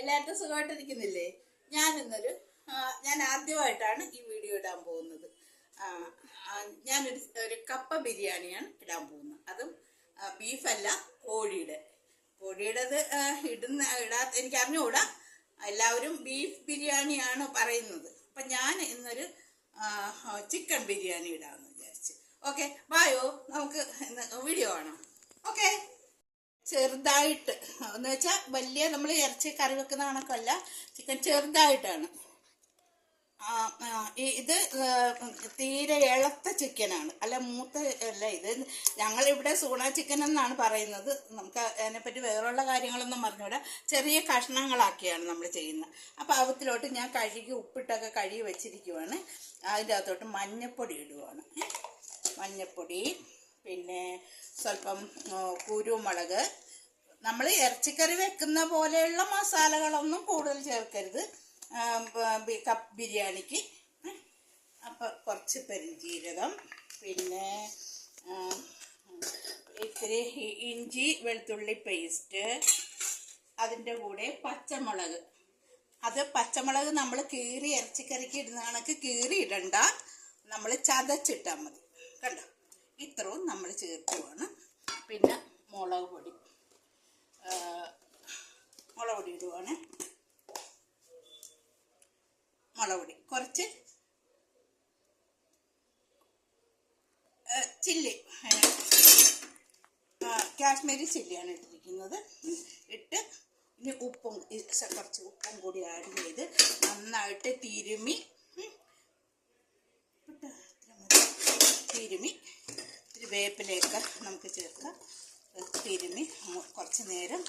എല്ലാവർക്കും സുഖമായിട്ടിരിക്കുന്നില്ലേ? ഞാൻ ആദ്യമായിട്ടാണ് ഈ വീഡിയോ ഇടാൻ പോകുന്നത്. ഞാനൊരു കപ്പ ബിരിയാണിയാണ് ഇടാൻ പോകുന്നത്. അതും ബീഫല്ല, കോഴിയുടേത് ഇടാത്ത എനിക്ക് അറിഞ്ഞുകൂടാ. എല്ലാവരും ബീഫ് ബിരിയാണിയാണ് പറയുന്നത്. അപ്പം ഞാൻ ഇന്നൊരു ചിക്കൻ ബിരിയാണി ഇടാമെന്ന് വിചാരിച്ചു. ഓക്കെ, ബായോ, നമുക്ക് വീഡിയോ കാണാം. ഓക്കെ, ചെറുതായിട്ട് എന്ന് വെച്ചാൽ വലിയ നമ്മൾ ഇറച്ചി കറി വെക്കുന്ന കണക്കല്ല, ചിക്കൻ ചെറുതായിട്ടാണ്. ഇത് തീരെ ഇളത്ത ചിക്കനാണ്, അല്ല മൂത്ത അല്ല. ഇത് ഞങ്ങളിവിടെ സൂണ ചിക്കൻ എന്നാണ് പറയുന്നത്. നമുക്ക് അതിനെപ്പറ്റി വേറെയുള്ള കാര്യങ്ങളൊന്നും പറഞ്ഞുകൂടാ. ചെറിയ കഷ്ണങ്ങളാക്കിയാണ് നമ്മൾ ചെയ്യുന്നത്. അപ്പോൾ അവത്തിലോട്ട് ഞാൻ ഉപ്പിട്ടൊക്കെ കഴുകി വെച്ചിരിക്കുവാണ്. അതിൻ്റെ അകത്തോട്ട് മഞ്ഞൾപ്പൊടി ഇടുവാണ്. മഞ്ഞൾപ്പൊടി, പിന്നെ സ്വല്പം കുരുമുളക്. നമ്മൾ ഇറച്ചിക്കറി വെക്കുന്ന പോലെയുള്ള മസാലകളൊന്നും കൂടുതൽ ചേർക്കരുത് കപ്പ് ബിരിയാണിക്ക്. അപ്പോൾ കുറച്ച് പെരുംജീരകം, പിന്നെ ഇത്തിരി ഇഞ്ചി വെളുത്തുള്ളി പേസ്റ്റ്, അതിൻ്റെ കൂടെ പച്ചമുളക്. പച്ചമുളക് നമ്മൾ കീറി ഇറച്ചിക്കറിക്ക് ഇടുന്ന കണക്ക് കീറി ഇടണ്ട, നമ്മൾ ചതച്ചിട്ടാൽ മതി. കണ്ടോ, ഇത്രയും നമ്മൾ ചേർക്കുവാണ്. പിന്നെ മുളക് പൊടി ഇടുവാണ്. മുളക് പൊടി കുറച്ച്, ചില്ലി, കാശ്മീരി ചില്ലിയാണ് ഇട്ടിരിക്കുന്നത്. ഇട്ട് ഇനി കുറച്ച് ഉപ്പും കൂടി ആഡ് ചെയ്ത് നന്നായിട്ട് തിരുമി ഇത്തിരി വേപ്പിലേക്ക് നമുക്ക് ചേർക്കാം. തിരുമി കുറച്ച് നേരം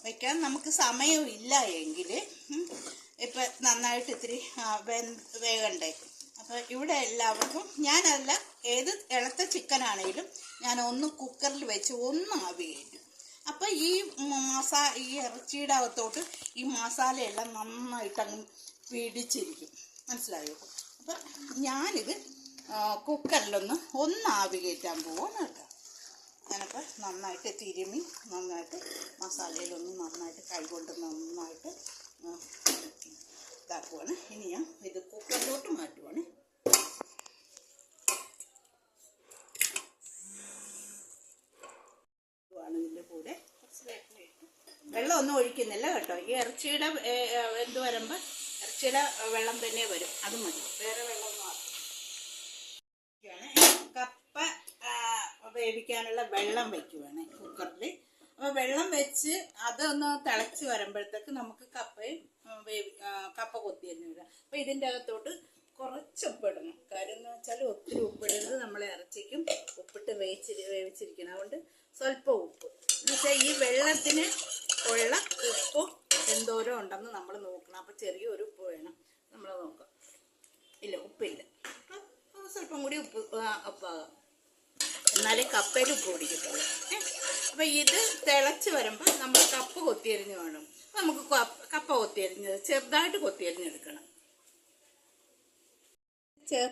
വയ്ക്കാൻ നമുക്ക് സമയവും ഇല്ല എങ്കിൽ ഇപ്പം നന്നായിട്ട് ഇത്തിരി വേഗണ്ടേ. അപ്പോൾ ഇവിടെ എല്ലാവർക്കും ഞാനല്ല, ഏത് ഇളത്ത ചിക്കനാണെങ്കിലും ഞാൻ ഒന്ന് കുക്കറിൽ വെച്ച് ഒന്ന് ആവി കയറ്റും. അപ്പോൾ ഈ ഇറച്ചിയുടെ അകത്തോട്ട് ഈ മസാലയെല്ലാം നന്നായിട്ട് അങ്ങ് പിടിച്ചിരിക്കും. മനസ്സിലായോ? അപ്പം ഞാനിത് കുക്കറിലൊന്ന് ആവി കയറ്റാൻ പോവാണ് കേട്ടോ. ഞാനപ്പോൾ നന്നായിട്ട് തിരുമി നന്നായിട്ട് മസാലയിലൊന്ന് നന്നായിട്ട് കൈകൊണ്ട് നന്നായിട്ട് ഇതാക്കുവാണ്. ഇനി ഞാൻ ഇത് കുക്കറിലോട്ട് മാറ്റുവാണ്. ഇതിൻ്റെ കൂടെ വെള്ളം ഒന്നും ഒഴിക്കുന്നില്ല കേട്ടോ. ഈ ഇറച്ചിയുടെ വെന്ത് വരുമ്പോൾ ഇറച്ചിയുടെ വെള്ളം തന്നെ വരും, അത് മതി, വേറെ വെള്ളമൊന്നും ആക്കും. കപ്പ വേവിക്കാനുള്ള വെള്ളം വയ്ക്കുവാണ് കുക്കറിൽ. അപ്പോൾ വെള്ളം വെച്ച് അതൊന്ന് തിളച്ച് വരുമ്പോഴത്തേക്ക് നമുക്ക് കപ്പ കൊത്തിയരിഞ്ഞ് വിടാം. അപ്പോൾ ഇതിൻ്റെ അകത്തോട്ട് കുറച്ച് ഉപ്പിടണം. കാര്യം എന്ന് വെച്ചാൽ ഒത്തിരി ഉപ്പിടരുത്, നമ്മൾ ഇറച്ചിക്കും ഉപ്പിട്ട് വേവിച്ചിരിക്കണം. അതുകൊണ്ട് സ്വല്പം ഉപ്പ് എന്ന് വെച്ചാൽ ഈ വെള്ളത്തിന് ഉള്ള ഉപ്പ് എന്തോരം ഉണ്ടെന്ന് നമ്മൾ നോക്കണം. അപ്പോൾ ചെറിയൊരു ഉപ്പ് വേണം നമ്മൾ നോക്കാം. ഇല്ല, ഉപ്പില്ല, സ്വല്പം കൂടി ഉപ്പാകാം, എന്നാലേ കപ്പയിൽ ഉപ്പ് പിടിക്കത്തുള്ളൂ. അപ്പം ഇത് തിളച്ച് വരുമ്പോൾ നമ്മൾ കപ്പ കൊത്തിയരിഞ്ഞ് വേണം. നമുക്ക് കപ്പ കൊത്തിയരിഞ്ഞത് ചെറുതായിട്ട് കൊത്തിയരിഞ്ഞെടുക്കണം.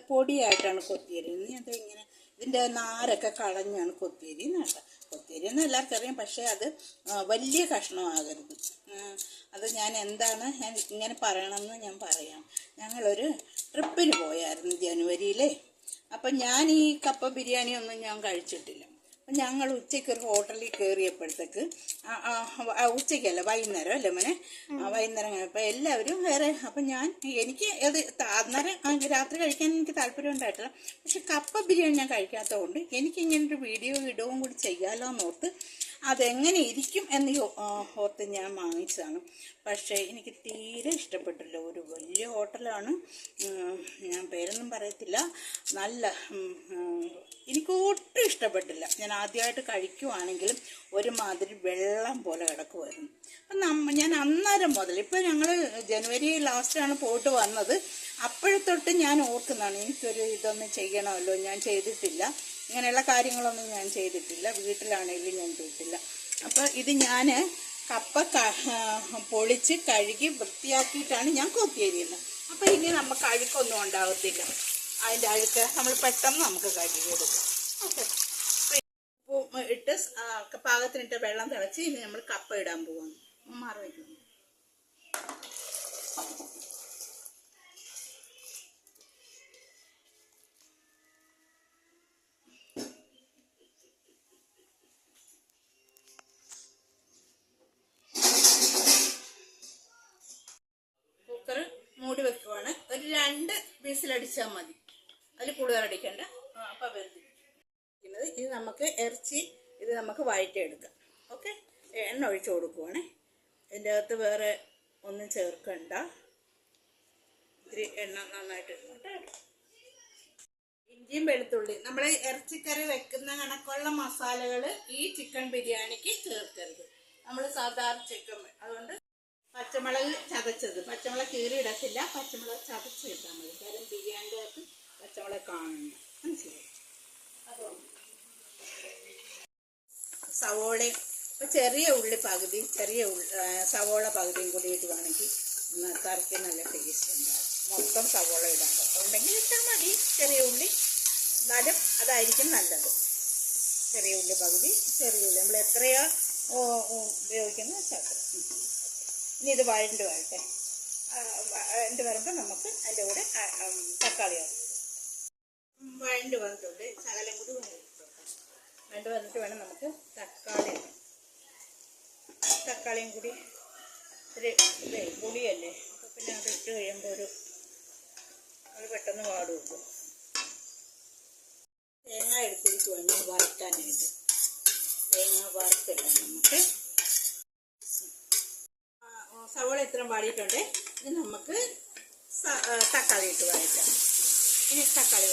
പൊടിയായിട്ടാണ് കൊത്തിയരിഞ്ഞത്. അതിങ്ങനെ ഇതിൻ്റെ നാരൊക്കെ കളഞ്ഞാണ് കൊത്തിയരിയുന്നത് കേട്ടോ. കൊത്തിയരിയെന്ന് എല്ലാവർക്കും അറിയാം, പക്ഷേ അത് വലിയ കഷ്ണമാകരുത്. അത് ഞാൻ ഇങ്ങനെ പറയണമെന്ന് ഞാൻ പറയാം. ഞങ്ങളൊരു ട്രിപ്പിന് പോയായിരുന്നു ജനുവരിയിലേ. അപ്പം ഞാൻ ഈ കപ്പ ബിരിയാണി ഒന്നും ഞാൻ കഴിച്ചിട്ടില്ല. അപ്പം ഞങ്ങൾ ഉച്ചയ്ക്ക് ഒരു ഹോട്ടലിൽ കയറിയപ്പോഴത്തേക്ക്, ഉച്ചയ്ക്കല്ല വൈകുന്നേരം അല്ലേ മോനെ, വൈകുന്നേരം. അപ്പം എല്ലാവരും വേറെ. അപ്പം എനിക്ക് അത് അന്നേരം രാത്രി കഴിക്കാൻ എനിക്ക് താല്പര്യം ഉണ്ടായിട്ടില്ല. പക്ഷെ കപ്പ ബിരിയാണി ഞാൻ കഴിക്കാത്തതുകൊണ്ട് എനിക്കിങ്ങനൊരു വീഡിയോ ഇടവും കൂടി ചെയ്യാമല്ലോ എന്നോർത്ത് അതെങ്ങനെ ഇരിക്കും എന്ന് ഓർത്ത് ഞാൻ വാങ്ങിച്ചതാണ്. പക്ഷേ എനിക്ക് തീരെ ഇഷ്ടപ്പെട്ടില്ല. ഒരു വലിയ ഹോട്ടലാണ്, ഞാൻ പേരൊന്നും പറയത്തില്ല. എനിക്ക് ഒട്ടും ഇഷ്ടപ്പെട്ടില്ല. ഞാൻ ആദ്യമായിട്ട് കഴിക്കുവാണെങ്കിലും ഒരുമാതിരി വെള്ളം പോലെ കിടക്കുമായിരുന്നു. അപ്പം ഞാൻ അന്നേരം മുതൽ, ഇപ്പം ഞങ്ങൾ ജനുവരി ലാസ്റ്റാണ് പോയിട്ട് വന്നത്, അപ്പോഴത്തൊട്ട് ഞാൻ ഓർക്കുന്നതാണ് ഇതൊന്നും ചെയ്യണമല്ലോ. ഞാൻ ചെയ്തിട്ടില്ല, ഇങ്ങനെയുള്ള കാര്യങ്ങളൊന്നും ഞാൻ ചെയ്തിട്ടില്ല, വീട്ടിലാണെങ്കിലും ഞാൻ ചെയ്തിട്ടില്ല. അപ്പോൾ ഇത് ഞാൻ കപ്പ പൊളിച്ച് കഴുകി വൃത്തിയാക്കിയിട്ടാണ് ഞാൻ കൊത്തിയരിയുന്നത്. അപ്പോൾ ഇനി നമുക്ക് അഴുക്കൊന്നും ഉണ്ടാകത്തില്ല. അതിൻ്റെ അഴുക്ക് നമ്മൾ പെട്ടെന്ന് നമുക്ക് കഴുകിയെടുക്കാം. ഓക്കെ, ഇട്ട് പാകത്തിനിട്ട് വെള്ളം തിളച്ച് ഇനി നമ്മൾ കപ്പ ഇടാൻ പോവാണ്. മാറി വയ്ക്കുന്നു. 2 വിസിലടിച്ചാൽ മതി, അതിൽ കൂടുതൽ അടിക്കണ്ട. അപ്പം വെന്തിരിക്കുന്നത്. ഇത് നമുക്ക് ഇറച്ചി ഇത് നമുക്ക് വഴറ്റിയെടുക്കാം. ഓക്കെ, എണ്ണ ഒഴിച്ച് കൊടുക്കുവാണേ. ഇതിൻ്റെ അകത്ത് വേറെ ഒന്നും ചേർക്കണ്ട. ഇത്തിരി എണ്ണ നന്നായിട്ട് ഇട്ടിട്ട് ഇഞ്ചിയും വെളുത്തുള്ളി, നമ്മൾ ഇറച്ചിക്കറി വെക്കുന്ന കണക്കുള്ള മസാലകൾ ഈ ചിക്കൻ ബിരിയാണിക്ക് ചേർക്കരുത്. നമ്മൾ സാധാരണ ചിക്കൻ, അതുകൊണ്ട് പച്ചമുളക് ചതച്ചത്, പച്ചമുളക് കീറി ഇടത്തില്ല, പച്ചമുളക് ചതച്ച് ഇട്ടാൽ മതി. കാരണം ബിരിയാണിൻ്റെ അകത്ത് പച്ചമുളക് കാണണം, മനസ്സിലായി? അതുകൊണ്ട് സവോളയും ചെറിയ ഉള്ളി പകുതി, സവോള പകുതിയും കൂടി ഇടുവാണെങ്കിൽ കറിക്ക് നല്ല ടേസ്റ്റ് ഉണ്ടാകും. മൊത്തം സവോള ഇടാണ്ട് ഉണ്ടെങ്കിൽ ഇട്ടാൽ മതി. ചെറിയ ഉള്ളി എന്നാലും അതായിരിക്കും നല്ലത്. ചെറിയ ഉള്ളി പകുതി, ചെറിയ ഉള്ളി നമ്മൾ എത്രയോ ഉപയോഗിക്കുന്നത് വെച്ചാൽ. ഇനി ഇത് വഴണ്ട് വരട്ടെ. വഴണ്ട് വരുമ്പോൾ നമുക്ക് അതിൻ്റെ കൂടെ തക്കാളി വഴണ്ട് വന്നിട്ടുണ്ട്. ശകലം കൂടി വഴണ്ട് വന്നിട്ട് വേണം നമുക്ക് തക്കാളിയും കൂടി ഒരു പുളിയല്ലേ, അപ്പോൾ പിന്നെ അത് ഇട്ട് കഴിയുമ്പോൾ അത് പെട്ടെന്ന് വാടും. തേങ്ങ എടുത്തിരിക്കുവാണ് വറുക്കാനായിട്ട്. തേങ്ങ വറുത്തിടാം നമുക്ക്. സവോള ഇത്രയും വാടിയിട്ടുണ്ട്. ഇത് നമുക്ക് തക്കാളി ഇട്ട് വഴറ്റാം. ഇനി തക്കാളി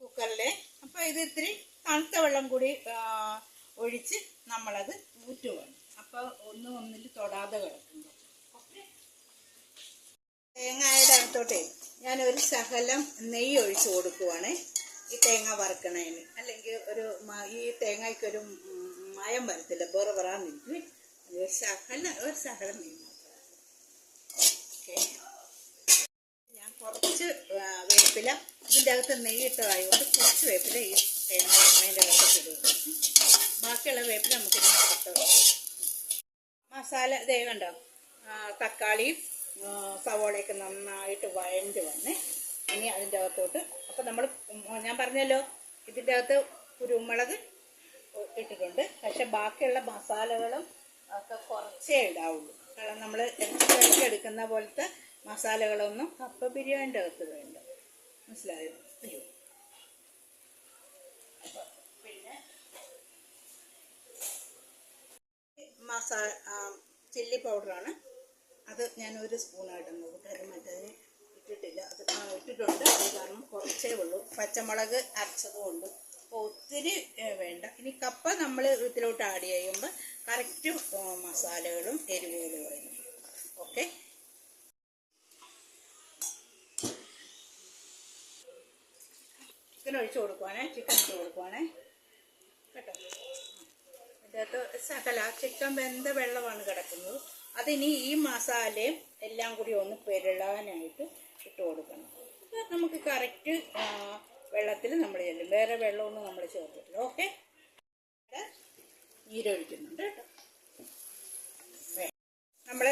കുക്കറിലെ, അപ്പോൾ ഇത് ഇത്തിരി തണുത്ത വെള്ളം കൂടി ഒഴിച്ച് നമ്മളത് ഊറ്റുവാണ്. അപ്പോൾ ഒന്നിൽ തൊടാതെ കിടക്കുന്നു. തേങ്ങയുടെ അകത്തോട്ടേ ഞാനൊരു ശകലം നെയ്യ് ഒഴിച്ച് കൊടുക്കുവാണ് ഈ തേങ്ങ വറുക്കണതിന്. അല്ലെങ്കിൽ ഈ തേങ്ങയ്ക്കൊരു മയം വരത്തില്ല, ബൊറബറാന്നിരിക്കും. ഒരു ശകലം നെയ്യ് മാത്രം. ഓക്കെ, ഞാൻ കുറച്ച് വേപ്പില, ഇതിൻ്റെ അകത്ത് നെയ്യിട്ടതായതുകൊണ്ട് കുറച്ച് വേപ്പില ഈ തേങ്ങ വറുക്കണതിൻ്റെ അകത്ത് ഇടുക. ബാക്കിയുള്ള വേപ്പില നമുക്ക് മസാല ഇതേ കണ്ടോ, തക്കാളിയും സവോളയൊക്കെ നന്നായിട്ട് വഴണ്ട് വന്ന് ഇനി അതിൻ്റെ അകത്തോട്ട്, അപ്പം ഞാൻ പറഞ്ഞല്ലോ ഇതിൻ്റെ അകത്ത് കുരുമുളക് ഇട്ടിട്ടുണ്ട്. പക്ഷെ ബാക്കിയുള്ള മസാലകളും ഒക്കെ കുറച്ചേ ഇടാവുള്ളൂ. കാരണം നമ്മൾ ഇറച്ചി എടുക്കുന്ന പോലത്തെ മസാലകളൊന്നും കപ്പ ബിരിയാണിൻ്റെ അകത്ത് വേണ്ട, മനസ്സിലായോ? പിന്നെ ചില്ലി പൗഡറാണ്, അത് ഞാൻ 1 സ്പൂണായിട്ടൊന്നും കാര്യം മറ്റേതിന് ഇട്ടിട്ടില്ല. അത് ഇട്ടിട്ടുണ്ട്, അത് കാരണം കുറച്ചേ ഉള്ളൂ. പച്ചമുളക് അരച്ചതും ഉണ്ട്, അപ്പോൾ ഒത്തിരി വേണ്ട. ഇനി കപ്പ നമ്മൾ ഇതിലോട്ട് ആഡ് ചെയ്യുമ്പോൾ കറക്റ്റ് മസാലകളും എരിവുകളും വരും. ഓക്കെ, ചിക്കൻ ഒഴിച്ച് കൊടുക്കുവാണേ. ചിക്കൻ ഇട്ട് കൊടുക്കുവാണേ കേട്ടോ. ഇതിനകത്ത് ചിക്കൻ വെന്ത വെള്ളമാണ് കിടക്കുന്നത്. അതിനി ഈ മസാലയും എല്ലാം കൂടി ഒന്ന് പെരളാനായിട്ട് ഇട്ട് കൊടുക്കണം. അപ്പോൾ നമുക്ക് കറക്റ്റ് വെള്ളത്തിൽ നമ്മൾ ചെല്ലും. വേറെ വെള്ളമൊന്നും നമ്മൾ ചേർത്തിട്ടില്ല. ഓക്കെ, നീരൊഴിക്കുന്നുണ്ട് കേട്ടോ. നമ്മൾ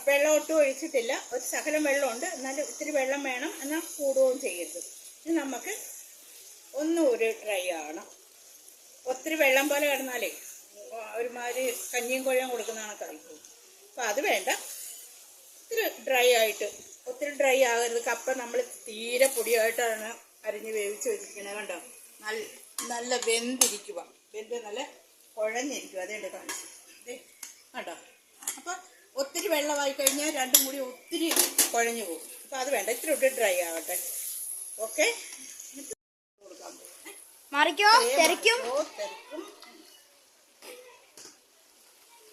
വെള്ളം ഒട്ടും ഒഴിച്ചിട്ടില്ല, ഒരു ശകലം വെള്ളമുണ്ട്, എന്നാലും ഇത്തിരി വെള്ളം വേണം, എന്നാൽ കൂടുകയും ചെയ്യരുത്. ഇത് നമുക്ക് ഒന്നുകൂടി ഡ്രൈ ആകണം. ഒത്തിരി വെള്ളം പോലെ കിടന്നാലേ ഒരുമാതിരി കഞ്ഞിയും കൊഴയും കൊടുക്കുന്നതാണ് കഴിക്കും. അപ്പോൾ അത് വേണ്ട, ഇത്തിരി ഡ്രൈ ആയിട്ട്. ഒത്തിരി ഡ്രൈ ആകരുത്. കപ്പ നമ്മൾ തീരെ പൊടിയായിട്ടാണ് അരിഞ്ഞ് വേവിച്ച് വെച്ചിരിക്കുന്നത്. കണ്ടോ, നല്ല വെന്തിരിക്കുക, നല്ല കുഴഞ്ഞിരിക്കുക. അതേണ്ട കാണിച്ചു കണ്ടോ. അപ്പോൾ ഒത്തിരി വെള്ളമായി കഴിഞ്ഞാൽ രണ്ടും കൂടി ഒത്തിരി കുഴഞ്ഞു പോകും. അപ്പോൾ അത് വേണ്ട, ഇത്തിരി ഇട്ട് ഡ്രൈ ആവട്ടെ. ഓക്കെ, കൊടുക്കാൻ പോകും. മറിക്കോ, തെറിക്കും.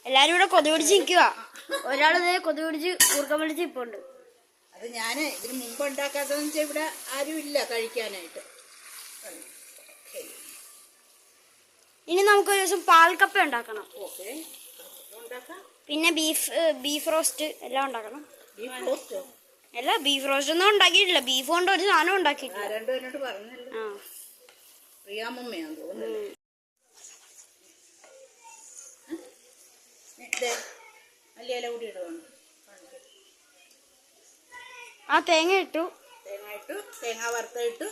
എല്ലാരും ഇവിടെ കൊതു പിടിച്ച് നിൽക്കുക. ഒരാളിതേ കൊതു പിടിച്ച് കൂർക്കം പിടിച്ച് ഇപ്പൊ ഉണ്ട്. അത് ഞാൻ ഇതിന് മുമ്പ് ഉണ്ടാക്കാത്തതെന്ന് വെച്ചാൽ ഇവിടെ ആരും ഇല്ല കഴിക്കാനായിട്ട്. ഇനി നമുക്കൊരു ദിവസം പാൽക്കപ്പ ഉണ്ടാക്കണം. ഓക്കെ, ഉണ്ടാക്കാം. പിന്നെ ബീഫ് റോസ്റ്റ് എല്ലാം ഉണ്ടാക്കണം. ബീഫ് റോസ്റ്റോ? അല്ല, ബീഫ് റോസ്റ്റ് ഒന്നും ഉണ്ടാക്കിയിട്ടില്ല. ബീഫ് കൊണ്ട് ഒരു സാധനം ഉണ്ടാക്കിയിട്ടില്ല. രണ്ടുപേരോട് പറഞ്ഞല്ലോ. പ്രിയാമ്മയാന്ന് തോന്നുന്നു. മല്ലിയില കൂടി ഇടുവാണ്. ആ തേങ്ങ ഇട്ടു, തേങ്ങ വറുത്തിട്ടു,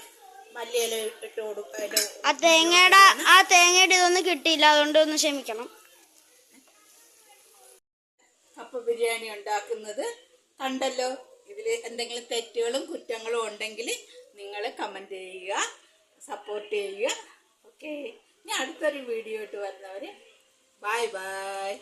മല്ലിയില ഇട്ട് കൊടുക്കുക. ആ തേങ്ങയുടെ ഇതൊന്നും കിട്ടിയില്ല, അതുകൊണ്ട് ഒന്ന് ക്ഷമിക്കണം. കപ്പ ബിരിയാണി ഉണ്ടാക്കുന്നത് കണ്ടല്ലോ. ഇതിൽ എന്തെങ്കിലും തെറ്റുകളും കുറ്റങ്ങളും ഉണ്ടെങ്കിൽ നിങ്ങൾ കമൻറ്റ് ചെയ്യുക, സപ്പോർട്ട് ചെയ്യുക. ഓക്കെ, ഇനി അടുത്തൊരു വീഡിയോ ഇട്ട് വരുന്നവർ ബൈ ബൈ.